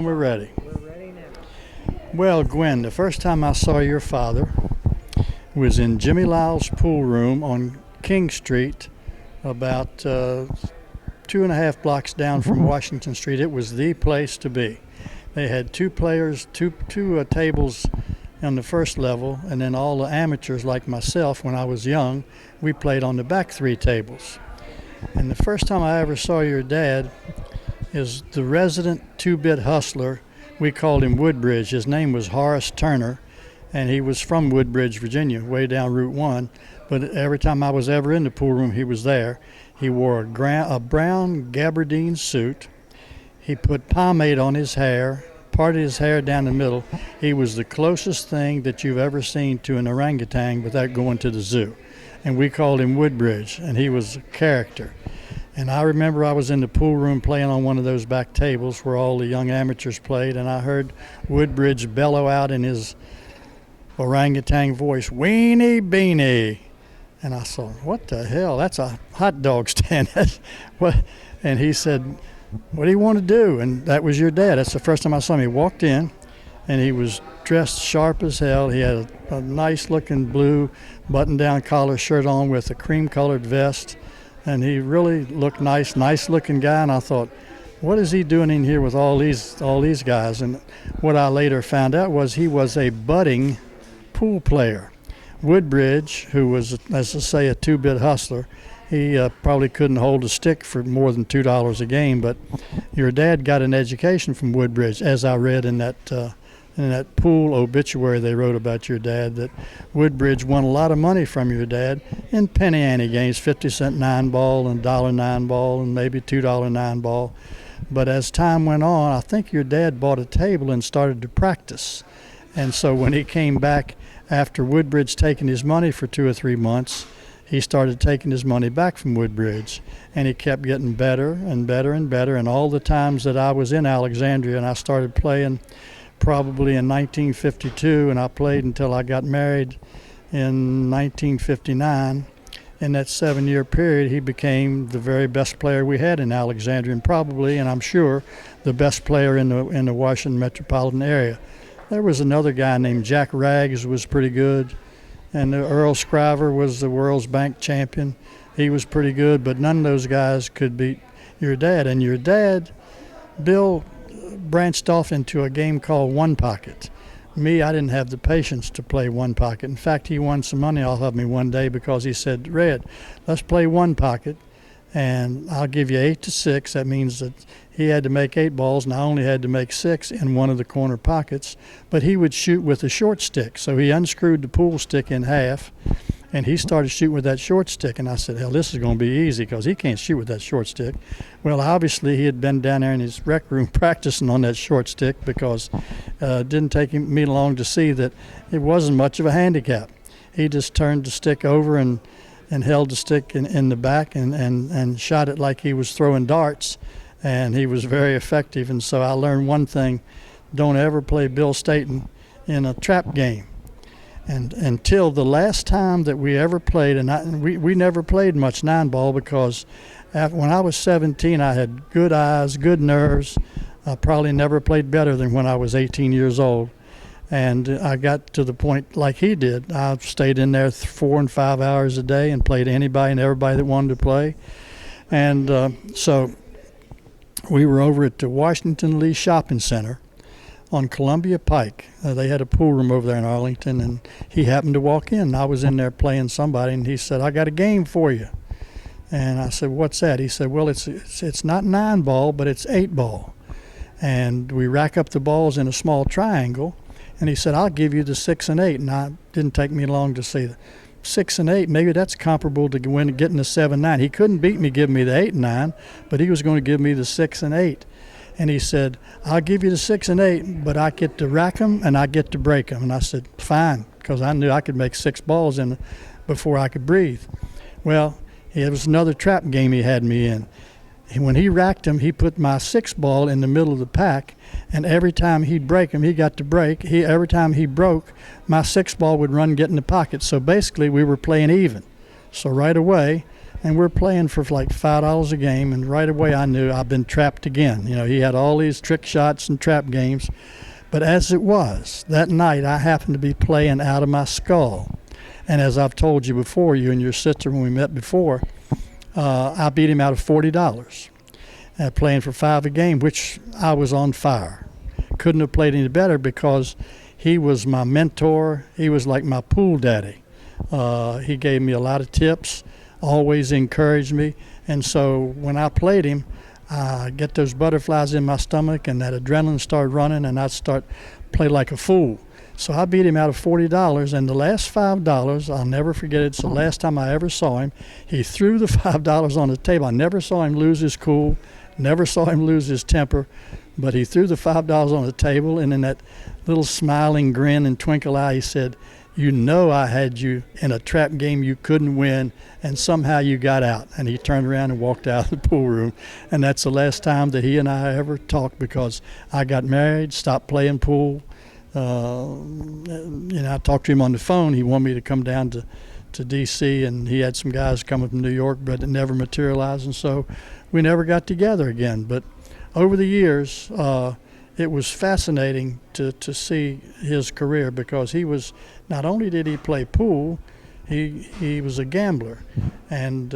We're ready. We're ready now. Well, Gwyn, the first time I saw your father was in Jimmy Lyle's pool room on King Street, about 2.5 blocks down from Washington Street. It was the place to be. They had two players, two tables on the first level, and then all the amateurs like myself, when I was young, we played on the back three tables. And the first time I ever saw your dad is the resident two-bit hustler. We called him Woodbridge. His name was Horace Turner, and he was from Woodbridge, Virginia, way down Route 1. But every time I was ever in the pool room, he was there. He wore a brown gabardine suit. He put pomade on his hair, parted his hair down the middle. He was the closest thing that you've ever seen to an orangutan without going to the zoo. And we called him Woodbridge, and he was a character. And I remember I was in the pool room playing on one of those back tables where all the young amateurs played, and I heard Woodbridge bellow out in his orangutan voice, "Weenie Beenie." And I thought, what the hell? That's a hot dog stand. And he said, "What do you want to do?" And that was your dad. That's the first time I saw him. He walked in, and he was dressed sharp as hell. He had a nice-looking blue button-down collar shirt on with a cream-colored vest. And he really looked nice-looking guy. And I thought, what is he doing in here with all these guys? And what I later found out was he was a budding pool player. Woodbridge, who was, as I say, a two-bit hustler, he probably couldn't hold a stick for more than $2 a game. But your dad got an education from Woodbridge, as I read in that pool obituary they wrote about your dad, that Woodbridge won a lot of money from your dad in penny ante games, 50-cent 9-ball and $1 9-ball and maybe $2 9-ball. But as time went on, I think your dad bought a table and started to practice. And so when he came back after Woodbridge taking his money for 2 or 3 months, he started taking his money back from Woodbridge, and he kept getting better and better and better. And all the times that I was in Alexandria and I started playing probably in 1952, and I played until I got married in 1959. In that 7-year period, he became the very best player we had in Alexandria, and probably, and I'm sure, the best player in the Washington metropolitan area. There was another guy named Jack Rags who was pretty good, and Earl Scriver was the World's Bank champion. He was pretty good, but none of those guys could beat your dad. And your dad, Bill, branched off into a game called One Pocket. Me, I didn't have the patience to play One Pocket. In fact, he won some money off of me one day because he said, "Red, let's play One Pocket, and I'll give you 8 to 6. That means that he had to make 8 balls, and I only had to make 6 in one of the corner pockets. But he would shoot with a short stick. So he unscrewed the pool stick in half, and he started shooting with that short stick. And I said, hell, this is going to be easy because he can't shoot with that short stick. Well, obviously, he had been down there in his rec room practicing on that short stick because it didn't take me long to see that it wasn't much of a handicap. He just turned the stick over and held the stick in the back and shot it like he was throwing darts. And he was very effective. And so I learned one thing: don't ever play Bill Staton in a trap game. And until the last time that we ever played, and we never played much 9-ball because when I was 17, I had good eyes, good nerves. I probably never played better than when I was 18 years old. And I got to the point like he did. I stayed in there 4 and 5 hours a day and played anybody and everybody that wanted to play. And so we were over at the Washington Lee Shopping Center on Columbia Pike. They had a pool room over there in Arlington, and he happened to walk in. I was in there playing somebody, and he said, "I got a game for you." And I said, "What's that?" He said, "Well, it's not 9-ball, but it's 8-ball. And we rack up the balls in a small triangle." And he said, "I'll give you the 6 and 8. And it didn't take me long to see the 6 and 8. Maybe that's comparable to getting the 7-9. He couldn't beat me giving me the 8 and 9, but he was going to give me the 6 and 8. And he said, "I'll give you the 6 and 8, but I get to rack them and I get to break them." And I said, "Fine," because I knew I could make 6 balls in before I could breathe. Well, it was another trap game he had me in. And when he racked them, he put my 6-ball in the middle of the pack, and every time he'd break them, he got to break. Every time he broke, my 6-ball would run, get in the pocket. So basically, we were playing even. So right away, and we're playing for like $5 a game, and right away I knew I've been trapped again. You know, he had all these trick shots and trap games, but as it was, that night I happened to be playing out of my skull. And as I've told you before, you and your sister when we met before, I beat him out of $40, playing for 5 a game, which I was on fire. Couldn't have played any better because he was my mentor. He was like my pool daddy. He gave me a lot of tips, always encouraged me. And so when I played him, I get those butterflies in my stomach and that adrenaline started running, and I'd start play like a fool. So I beat him out of $40, and the last $5, I'll never forget it. It's the last time I ever saw him. He threw the $5 on the table. I never saw him lose his cool, never saw him lose his temper, but he threw the $5 on the table, and in that little smiling grin and twinkle eye, he said, "You know I had you in a trap game you couldn't win, and somehow you got out." And he turned around and walked out of the pool room. And that's the last time that he and I ever talked, because I got married, stopped playing pool. I talked to him on the phone. He wanted me to come down to D.C., and he had some guys coming from New York, but it never materialized, and so we never got together again. But over the years, it was fascinating to see his career, because he was, not only did he play pool, he was a gambler, and